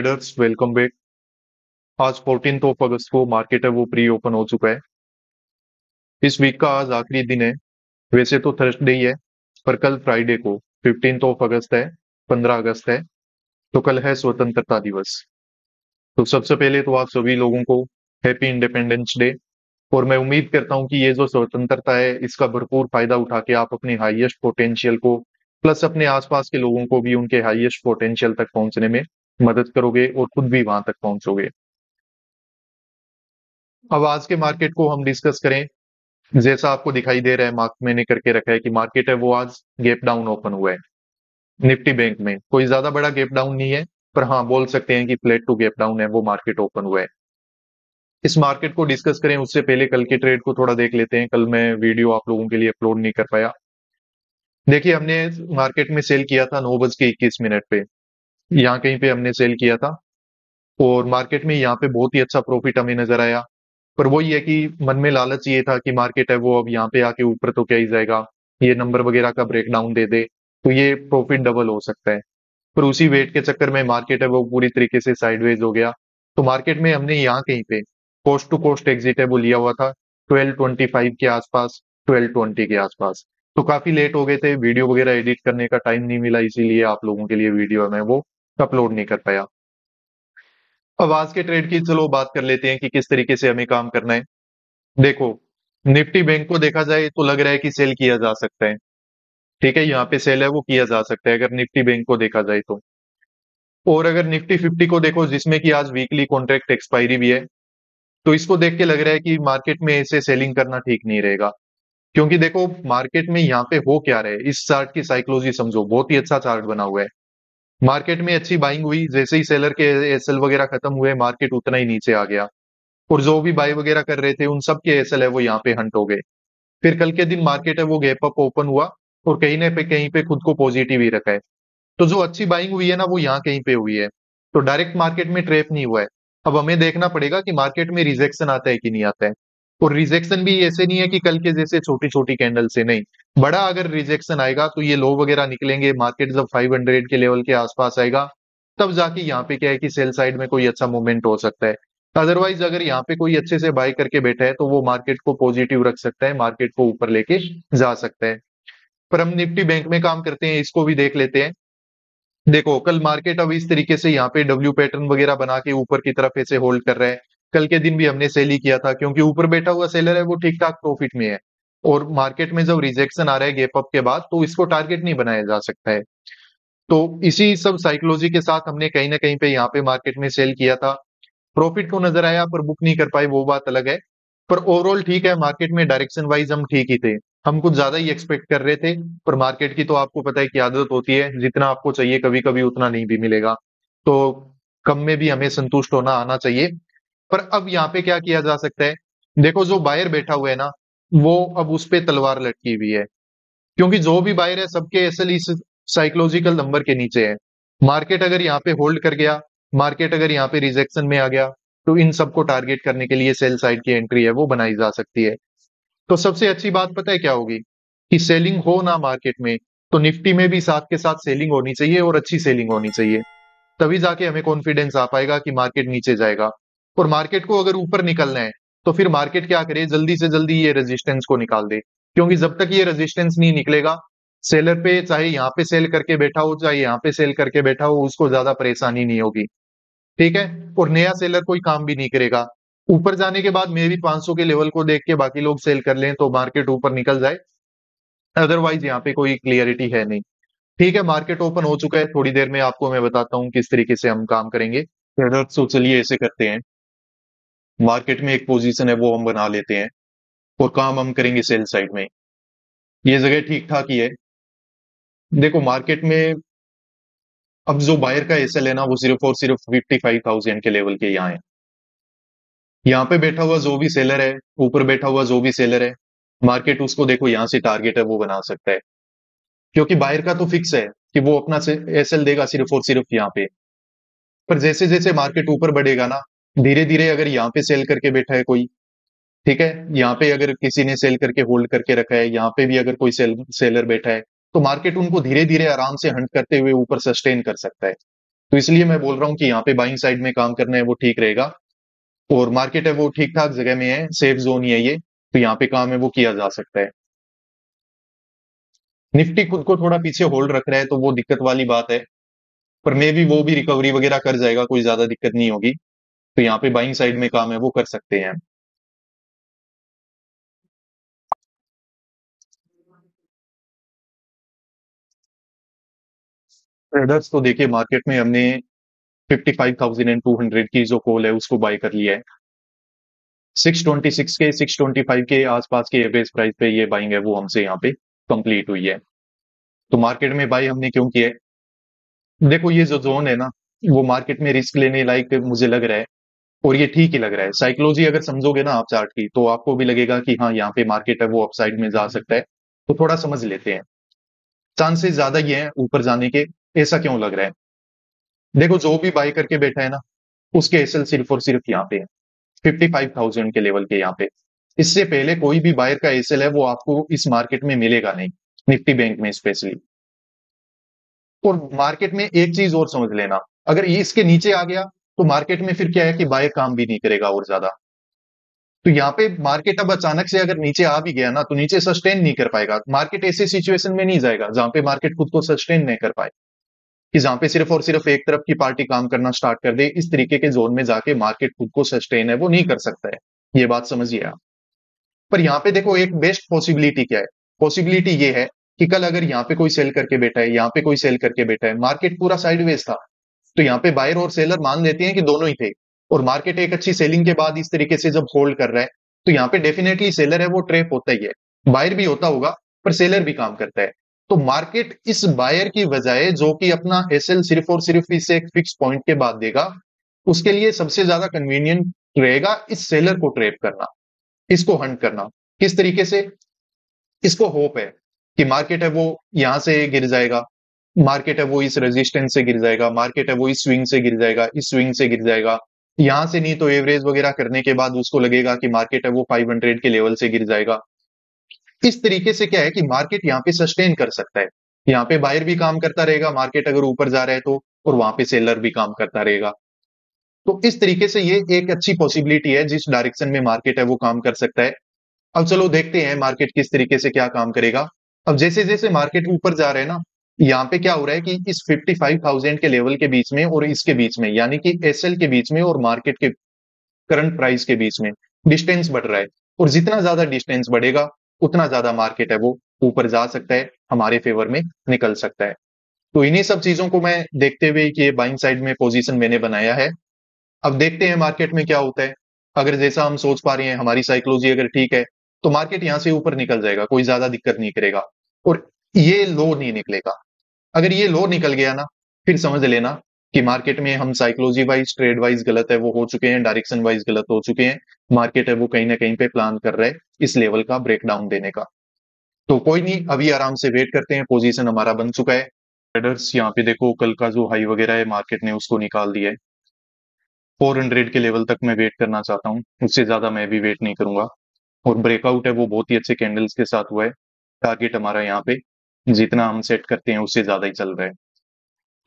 Traders welcome back. आज 14 अगस्त को market है वो प्री ओपन हो चुका है। इस वीक का आज आखिरी दिन है। वैसे तो थर्सडे ही है, पर कल फ्राइडे को 15 अगस्त है, 15 अगस्त है। तो कल है स्वतंत्रता दिवस। तो सबसे पहले तो आप सभी लोगों को हैप्पी इंडिपेंडेंस डे। और मैं उम्मीद करता हूँ कि ये जो स्वतंत्रता है इसका भरपूर फायदा उठा के आप अपने हाईएस्ट पोटेंशियल को प्लस अपने आसपास के लोगों को भी उनके हाईएस्ट पोटेंशियल तक पहुंचने में मदद करोगे और खुद भी वहां तक पहुंचोगे। अब आज के मार्केट को हम डिस्कस करें। जैसा आपको दिखाई दे रहा है, मार्क मैंने करके रखा है कि मार्केट है वो आज गैप डाउन ओपन हुआ है। निफ्टी बैंक में कोई ज्यादा बड़ा गैप डाउन नहीं है, पर हाँ बोल सकते हैं कि फ्लैट टू गैप डाउन है वो मार्केट ओपन हुआ है। इस मार्केट को डिस्कस करें उससे पहले कल के ट्रेड को थोड़ा देख लेते हैं। कल मैं वीडियो आप लोगों के लिए अपलोड नहीं कर पाया। देखिए, हमने मार्केट में सेल किया था 9:21 पे। यहाँ कहीं पे हमने सेल किया था और मार्केट में यहाँ पे बहुत ही अच्छा प्रॉफिट हमें नजर आया। पर वही है कि मन में लालच ये था कि मार्केट है वो अब यहाँ पे आके ऊपर तो क्या ही जाएगा, ये नंबर वगैरह का ब्रेकडाउन दे दे तो ये प्रॉफिट डबल हो सकता है। पर उसी वेट के चक्कर में मार्केट है वो पूरी तरीके से साइडवेज हो गया। तो मार्केट में हमने यहाँ कहीं पे कोस्ट टू कोस्ट एग्जिट है वो लिया हुआ था 1225 के आसपास, 1220 के आसपास। तो काफी लेट हो गए थे, वीडियो वगैरह एडिट करने का टाइम नहीं मिला, इसीलिए आप लोगों के लिए वीडियो मैं वो अपलोड नहीं कर पाया। अब आज के ट्रेड की चलो बात कर लेते हैं कि किस तरीके से हमें काम करना है। देखो, निफ्टी बैंक को देखा जाए तो लग रहा है कि सेल किया जा सकता है। ठीक है, यहाँ पे सेल है वो किया जा सकता है अगर निफ्टी बैंक को देखा जाए तो। और अगर निफ्टी 50 को देखो जिसमें कि आज वीकली कॉन्ट्रैक्ट एक्सपायरी भी है, तो इसको देख के लग रहा है कि मार्केट में ऐसे सेलिंग करना ठीक नहीं रहेगा। क्योंकि देखो मार्केट में यहाँ पे हो क्या रहा है, इस चार्ट की साइकोलॉजी समझो, बहुत ही अच्छा चार्ट बना हुआ है। मार्केट में अच्छी बाइंग हुई, जैसे ही सेलर के एसएल वगैरह खत्म हुए मार्केट उतना ही नीचे आ गया। और जो भी बाय वगैरह कर रहे थे उन सब के एसएल है वो यहाँ पे हंट हो गए। फिर कल के दिन मार्केट है वो गैप अप ओपन हुआ और कहीं पे खुद को पॉजिटिव ही रखा है। तो जो अच्छी बाइंग हुई है ना वो यहाँ कहीं पे हुई है। तो डायरेक्ट मार्केट में ट्रैप नहीं हुआ है। अब हमें देखना पड़ेगा कि मार्केट में रिजेक्शन आता है कि नहीं आता है। और रिजेक्शन भी ऐसे नहीं है कि कल के जैसे छोटी छोटी कैंडल से, नहीं। बड़ा अगर रिजेक्शन आएगा तो ये लो वगैरह निकलेंगे, मार्केट जब 500 के लेवल के आसपास आएगा तब जाके यहाँ पे क्या है कि सेल साइड में कोई अच्छा मूवमेंट हो सकता है। अदरवाइज अगर यहाँ पे कोई अच्छे से बाय करके बैठा है तो वो मार्केट को पॉजिटिव रख सकता है, मार्केट को ऊपर लेके जा सकता है। पर हम निफ्टी बैंक में काम करते हैं, इसको भी देख लेते हैं। देखो, कल मार्केट अब इस तरीके से यहाँ पे डब्ल्यू पैटर्न वगैरह बना के ऊपर की तरफ ऐसे होल्ड कर रहा है। कल के दिन भी हमने सेल ही किया था क्योंकि ऊपर बैठा हुआ सेलर है वो ठीक ठाक प्रॉफिट में है। और मार्केट में जब रिजेक्शन आ रहा है गैप अप के बाद तो इसको टारगेट नहीं बनाया जा सकता है। तो इसी सब साइकोलॉजी के साथ हमने कहीं ना कहीं पे यहाँ पे मार्केट में सेल किया था। प्रॉफिट को नजर आया पर बुक नहीं कर पाए, वो बात अलग है। पर ओवरऑल ठीक है, मार्केट में डायरेक्शन वाइज हम ठीक ही थे। हम कुछ ज्यादा ही एक्सपेक्ट कर रहे थे। पर मार्केट की तो आपको पता है कि आदत होती है, जितना आपको चाहिए कभी कभी उतना नहीं भी मिलेगा। तो कम में भी हमें संतुष्ट होना आना चाहिए। पर अब यहाँ पे क्या किया जा सकता है। देखो, जो बायर बैठा हुआ है ना वो अब उस पे तलवार लटकी हुई है। क्योंकि जो भी बायर है सबके एसएल इस साइकोलॉजिकल नंबर के नीचे है। मार्केट अगर यहाँ पे होल्ड कर गया, मार्केट अगर यहाँ पे रिजेक्शन में आ गया, तो इन सबको टारगेट करने के लिए सेल साइड की एंट्री है वो बनाई जा सकती है। तो सबसे अच्छी बात पता है क्या होगी, कि सेलिंग हो ना मार्केट में तो निफ्टी में भी साथ के साथ सेलिंग होनी चाहिए और अच्छी सेलिंग होनी चाहिए। तभी जाके हमें कॉन्फिडेंस आ पाएगा कि मार्केट नीचे जाएगा। और मार्केट को अगर ऊपर निकलना है तो फिर मार्केट क्या करे, जल्दी से जल्दी ये रेजिस्टेंस को निकाल दे। क्योंकि जब तक ये रेजिस्टेंस नहीं निकलेगा, सेलर पे चाहे यहाँ पे सेल करके बैठा हो चाहे यहाँ पे सेल करके बैठा हो उसको ज्यादा परेशानी नहीं होगी। ठीक है। और नया सेलर कोई काम भी नहीं करेगा। ऊपर जाने के बाद मे भी 500 के लेवल को देख के बाकी लोग सेल कर लें तो मार्केट ऊपर निकल जाए। अदरवाइज यहाँ पे कोई क्लियरिटी है नहीं। ठीक है, मार्केट ओपन हो चुका है, थोड़ी देर में आपको मैं बताता हूँ किस तरीके से हम काम करेंगे। तो चलिए ऐसे करते हैं, मार्केट में एक पोजीशन है वो हम बना लेते हैं और काम हम करेंगे सेल साइड में। ये जगह ठीक ठाक ही है। देखो मार्केट में अब जो बायर का एसएल है ना वो सिर्फ और सिर्फ 55,000 के लेवल के यहाँ है। यहाँ पे बैठा हुआ जो भी सेलर है, ऊपर बैठा हुआ जो भी सेलर है, मार्केट उसको देखो यहाँ से टारगेट है वो बना सकता है। क्योंकि बायर का तो फिक्स है कि वो अपना एसएल देगा सिर्फ और सिर्फ यहाँ पे। पर जैसे जैसे मार्केट ऊपर बढ़ेगा ना, धीरे धीरे अगर यहाँ पे सेल करके बैठा है कोई, ठीक है, यहाँ पे अगर किसी ने सेल करके होल्ड करके रखा है, यहाँ पे भी अगर कोई सेलर बैठा है, तो मार्केट उनको धीरे धीरे आराम से हंट करते हुए ऊपर सस्टेन कर सकता है। तो इसलिए मैं बोल रहा हूँ कि यहाँ पे बाइंग साइड में काम करना है वो ठीक रहेगा। और मार्केट है वो ठीक ठाक जगह में है, सेफ जोन ही है ये, तो यहाँ पे काम है वो किया जा सकता है। निफ्टी खुद को थोड़ा पीछे होल्ड रख रहा है तो वो दिक्कत वाली बात है, पर मे भी वो भी रिकवरी वगैरह कर जाएगा, कोई ज्यादा दिक्कत नहीं होगी। तो यहाँ पे बाइंग साइड में काम है वो कर सकते हैं। ट्रेडर्स तो देखिए मार्केट में हमने 55,200 की जो कॉल है उसको बाय कर लिया है। 626 के 625 के आसपास के एवरेज प्राइस पे ये बाइंग है वो हमसे यहाँ पे कंप्लीट हुई है। तो मार्केट में बाय हमने क्यों किया है, देखो ये जो जोन है ना, वो मार्केट में रिस्क लेने लायक मुझे लग रहा है, और ये ठीक ही लग रहा है। साइकोलॉजी अगर समझोगे ना आप चार्ट की, तो आपको भी लगेगा कि हाँ यहाँ पे मार्केट है वो अपसाइड में जा सकता है। तो थोड़ा समझ लेते हैं, चांसेस ज्यादा ये हैं ऊपर जाने के। ऐसा क्यों लग रहा है, देखो जो भी बाय करके बैठा है ना, उसके एसएल सिर्फ और सिर्फ यहाँ पे है 55,000 के लेवल के यहाँ पे। इससे पहले कोई भी बायर का एसएल है वो आपको इस मार्केट में मिलेगा नहीं, निफ्टी बैंक में स्पेशली। और मार्केट में एक चीज और समझ लेना, अगर ये इसके नीचे आ गया तो मार्केट में फिर क्या है कि बायर काम भी नहीं करेगा और ज्यादा। तो यहाँ पे मार्केट अब अचानक से अगर नीचे आ भी गया ना, तो नीचे सस्टेन नहीं कर पाएगा। मार्केट ऐसी सिचुएशन में नहीं जाएगा जहां पे मार्केट खुद को सस्टेन नहीं कर पाए, कि जहां पे सिर्फ और सिर्फ एक तरफ की पार्टी काम करना स्टार्ट कर दे। इस तरीके के जोन में जाके मार्केट खुद को सस्टेन है वो नहीं कर सकता है, ये बात समझिए आप। पर यहाँ पे देखो एक बेस्ट पॉसिबिलिटी क्या है, पॉसिबिलिटी ये है कि कल अगर यहाँ पे कोई सेल करके बैठा है, यहाँ पे कोई सेल करके बैठा है, मार्केट पूरा साइडवेज था, तो यहाँ पे बायर और सेलर मान लेते हैं कि दोनों ही थे, और मार्केट एक अच्छी सेलिंग के बाद इस तरीके से जब होल्ड कर रहा है, तो यहाँ पे डेफिनेटली सेलर है वो ट्रैप होता ही है। बायर भी होता होगा, पर सेलर भी काम करता है। तो मार्केट इस बायर की बजाय जो कि अपना एसएल सिर्फ और सिर्फ इस एक फिक्स पॉइंट के बाद देगा, उसके लिए सबसे ज्यादा कन्वीनियंट रहेगा इस सेलर को ट्रैप करना, इसको हंट करना। किस तरीके से, इसको होप है कि मार्केट है वो यहां से गिर जाएगा, मार्केट है वो इस रेजिस्टेंस से गिर जाएगा, मार्केट है वो इस स्विंग से गिर जाएगा, इस स्विंग से गिर जाएगा, यहां से नहीं तो एवरेज वगैरह करने के बाद उसको लगेगा कि मार्केट है वो 500 के लेवल से गिर जाएगा। इस तरीके से क्या है कि मार्केट यहाँ पे सस्टेन कर सकता है, यहाँ पे बायर भी काम करता रहेगा मार्केट अगर ऊपर जा रहा है तो, और वहां पे सेलर भी काम करता रहेगा। तो इस तरीके से ये एक अच्छी पॉसिबिलिटी है जिस डायरेक्शन में मार्केट है वो काम कर सकता है। अब चलो देखते हैं मार्केट किस तरीके से क्या काम करेगा। अब जैसे जैसे मार्केट ऊपर जा रहे हैं ना, यहाँ पे क्या हो रहा है कि इस 55,000 के लेवल के बीच में और इसके बीच में, यानी कि एसएल के बीच में और मार्केट के करंट प्राइस के बीच में डिस्टेंस बढ़ रहा है। और जितना ज्यादा डिस्टेंस बढ़ेगा, उतना ज्यादा मार्केट है वो ऊपर जा सकता है, हमारे फेवर में निकल सकता है। तो इन्हीं सब चीजों को मैं देखते हुए कि बाइंग साइड में पोजीशन मैंने बनाया है। अब देखते हैं मार्केट में क्या होता है। अगर जैसा हम सोच पा रहे हैं, हमारी साइकोलॉजी अगर ठीक है, तो मार्केट यहां से ऊपर निकल जाएगा, कोई ज्यादा दिक्कत नहीं करेगा, और ये लो नहीं निकलेगा। अगर ये लो निकल गया ना, फिर समझ लेना कि मार्केट में हम साइकोलॉजी वाइज ट्रेड वाइज गलत है वो हो चुके हैं, डायरेक्शन वाइज गलत हो चुके हैं। मार्केट है वो कहीं ना कहीं पे प्लान कर रहा है इस लेवल का ब्रेकडाउन देने का। तो कोई नहीं, अभी आराम से वेट करते हैं, पोजीशन हमारा बन चुका है। ट्रेडर्स यहाँ पे देखो कल का जो हाई वगैरह है मार्केट ने उसको निकाल दिया है। 400 के लेवल तक मैं वेट करना चाहता हूँ, उससे ज्यादा मैं भी वेट नहीं करूंगा। और ब्रेकआउट है वो बहुत ही अच्छे कैंडल्स के साथ हुआ है। टारगेट हमारा यहाँ पे जितना हम सेट करते हैं उससे ज्यादा ही चल रहा है।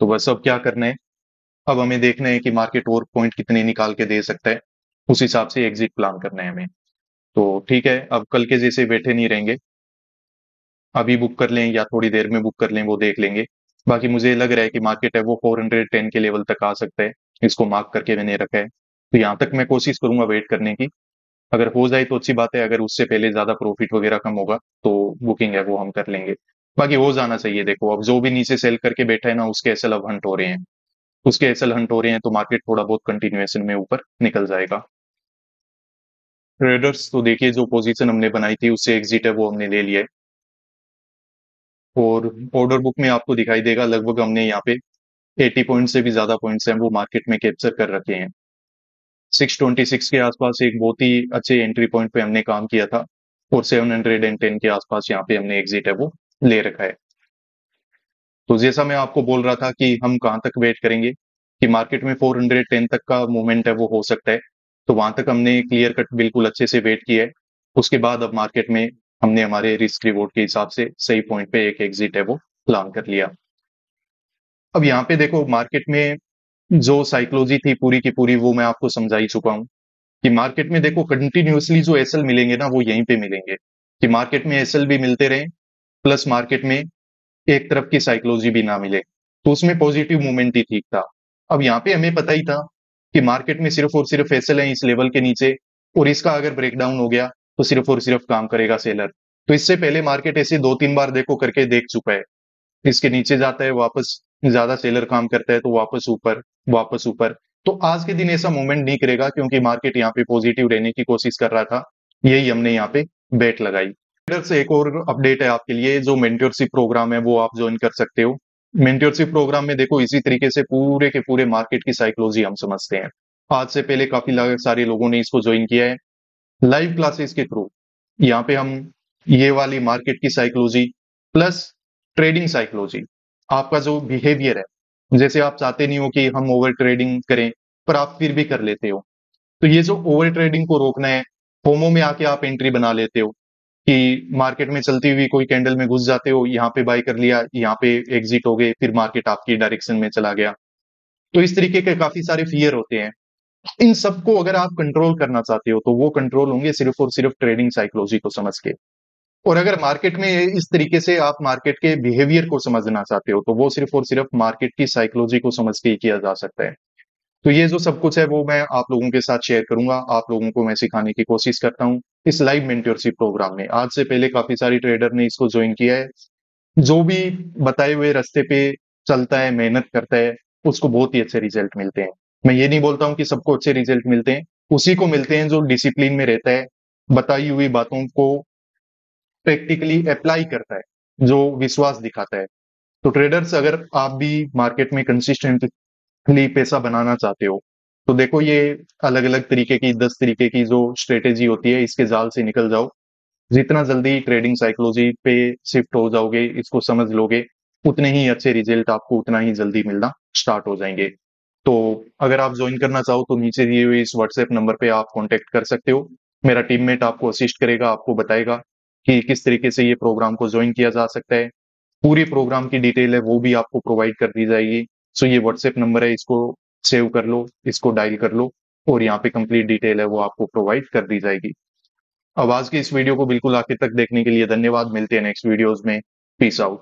तो बस अब क्या करना है, अब हमें देखना है कि मार्केट और पॉइंट कितने निकाल के दे सकता है, उस हिसाब से एग्जिट प्लान करना है हमें। तो ठीक है, अब कल के जैसे बैठे नहीं रहेंगे, अभी बुक कर लें या थोड़ी देर में बुक कर लें वो देख लेंगे। बाकी मुझे लग रहा है कि मार्केट है वो 410 के लेवल तक आ सकता है, इसको मार्क करके मैंने रखा है। तो यहाँ तक मैं कोशिश करूंगा वेट करने की। अगर हो जाए तो अच्छी बात है, अगर उससे पहले ज्यादा प्रॉफिट वगैरह कम होगा तो बुकिंग है वो हम कर लेंगे। बाकी हो जाना चाहिए, देखो अब जो भी नीचे सेल करके बैठा है ना उसके एसएल अब हंट हो रहे हैं, उसके एसएल हंट हो रहे हैं, तो मार्केट थोड़ा बहुत कंटिन्यूएशन में ऊपर निकल जाएगा। ट्रेडर्स तो देखिए जो पोजीशन हमने बनाई थी उससे एग्जिट है वो हमने ले लिया है। और ऑर्डर बुक में आपको दिखाई देगा लगभग हमने यहाँ पे 80 पॉइंट से भी ज्यादा पॉइंट्स हैं वो मार्केट में कैप्चर कर रखे हैं। 626 के आसपास एक बहुत ही अच्छे एंट्री पॉइंट पे हमने काम किया था, और 710 के आसपास यहाँ पे हमने एग्जिट है वो ले रखा है। तो जैसा मैं आपको बोल रहा था कि हम कहाँ तक वेट करेंगे, कि मार्केट में 410 तक का मूवमेंट है वो हो सकता है, तो वहां तक हमने क्लियर कट बिल्कुल अच्छे से वेट किया है। उसके बाद अब मार्केट में हमने हमारे रिस्क रिवॉर्ड के हिसाब से सही पॉइंट पे एक एग्जिट है वो प्लान कर लिया। अब यहाँ पे देखो मार्केट में जो साइकोलॉजी थी पूरी की पूरी वो मैं आपको समझा ही चुका हूँ कि मार्केट में देखो कंटिन्यूअसली जो एसएल मिलेंगे ना वो यहीं पे मिलेंगे, कि मार्केट में एसएल भी मिलते रहे प्लस मार्केट में एक तरफ की साइकोलॉजी भी ना मिले, तो उसमें पॉजिटिव मूवमेंट ही ठीक था। अब यहाँ पे हमें पता ही था कि मार्केट में सिर्फ और सिर्फ एसएल है इस लेवल के नीचे, और इसका अगर ब्रेकडाउन हो गया तो सिर्फ और सिर्फ काम करेगा सेलर। तो इससे पहले मार्केट ऐसे 2-3 बार देखो करके देख चुका है, इसके नीचे जाता है वापस, ज्यादा सेलर काम करता है तो वापस ऊपर, वापस ऊपर। तो आज के दिन ऐसा मूवमेंट नहीं करेगा क्योंकि मार्केट यहाँ पे पॉजिटिव रहने की कोशिश कर रहा था, यही हमने यहाँ पे बेट लगाई। इधर से एक और अपडेट है आपके लिए, जो मेंटरशिप प्रोग्राम है वो आप ज्वाइन कर सकते हो। मेंटरशिप प्रोग्राम में देखो इसी तरीके से पूरे के पूरे मार्केट की साइकोलॉजी हम समझते हैं। आज से पहले काफी सारे लोगों ने इसको ज्वाइन किया है लाइव क्लासेस के थ्रू। यहाँ पे हम ये वाली मार्केट की साइकोलॉजी प्लस ट्रेडिंग साइकोलॉजी, आपका जो बिहेवियर है, जैसे आप चाहते नहीं हो कि हम ओवर ट्रेडिंग करें पर आप फिर भी कर लेते हो, तो ये जो ओवर ट्रेडिंग को रोकना है, फोमो में आके आप एंट्री बना लेते हो कि मार्केट में चलती हुई कोई कैंडल में घुस जाते हो, यहाँ पे बाय कर लिया, यहाँ पे एग्जिट हो गए, फिर मार्केट आपकी डायरेक्शन में चला गया। तो इस तरीके के काफी सारे फियर होते हैं। इन सबको अगर आप कंट्रोल करना चाहते हो तो वो कंट्रोल होंगे सिर्फ और सिर्फ ट्रेडिंग साइकोलॉजी को समझ के। और अगर मार्केट में इस तरीके से आप मार्केट के बिहेवियर को समझना चाहते हो तो वो सिर्फ और सिर्फ मार्केट की साइकोलॉजी को समझ के ही किया जा सकता है। तो ये जो सब कुछ है वो मैं आप लोगों के साथ शेयर करूंगा, आप लोगों को मैं सिखाने की कोशिश करता हूँ इस लाइव मेंटरशिप प्रोग्राम में। आज से पहले काफी सारी ट्रेडर ने इसको ज्वाइन किया है। जो भी बताए हुए रास्ते पे चलता है, मेहनत करता है, उसको बहुत ही अच्छे रिजल्ट मिलते हैं। मैं ये नहीं बोलता हूँ कि सबको अच्छे रिजल्ट मिलते हैं, उसी को मिलते हैं जो डिसिप्लिन में रहता है, बताई हुई बातों को प्रैक्टिकली अप्लाई करता है, जो विश्वास दिखाता है। तो ट्रेडर्स, अगर आप भी मार्केट में कंसिस्टेंटली पैसा बनाना चाहते हो तो देखो ये अलग अलग तरीके की 10 तरीके की जो स्ट्रेटेजी होती है इसके जाल से निकल जाओ। जितना जल्दी ट्रेडिंग साइकोलॉजी पे शिफ्ट हो जाओगे, इसको समझ लोगे, उतने ही अच्छे रिजल्ट आपको उतना ही जल्दी मिलना स्टार्ट हो जाएंगे। तो अगर आप ज्वाइन करना चाहो तो नीचे दिए हुए इस व्हाट्सएप नंबर पे आप कांटेक्ट कर सकते हो। मेरा टीममेट आपको असिस्ट करेगा, आपको बताएगा कि किस तरीके से ये प्रोग्राम को ज्वाइन किया जा सकता है। पूरी प्रोग्राम की डिटेल है वो भी आपको प्रोवाइड कर दी जाएगी। सो ये व्हाट्सएप नंबर है, इसको सेव कर लो, इसको डायल कर लो, और यहाँ पे कंप्लीट डिटेल है वो आपको प्रोवाइड कर दी जाएगी। अब आज की इस वीडियो को बिल्कुल आखिर तक देखने के लिए धन्यवाद। मिलते हैं नेक्स्ट वीडियोस में। Peace out.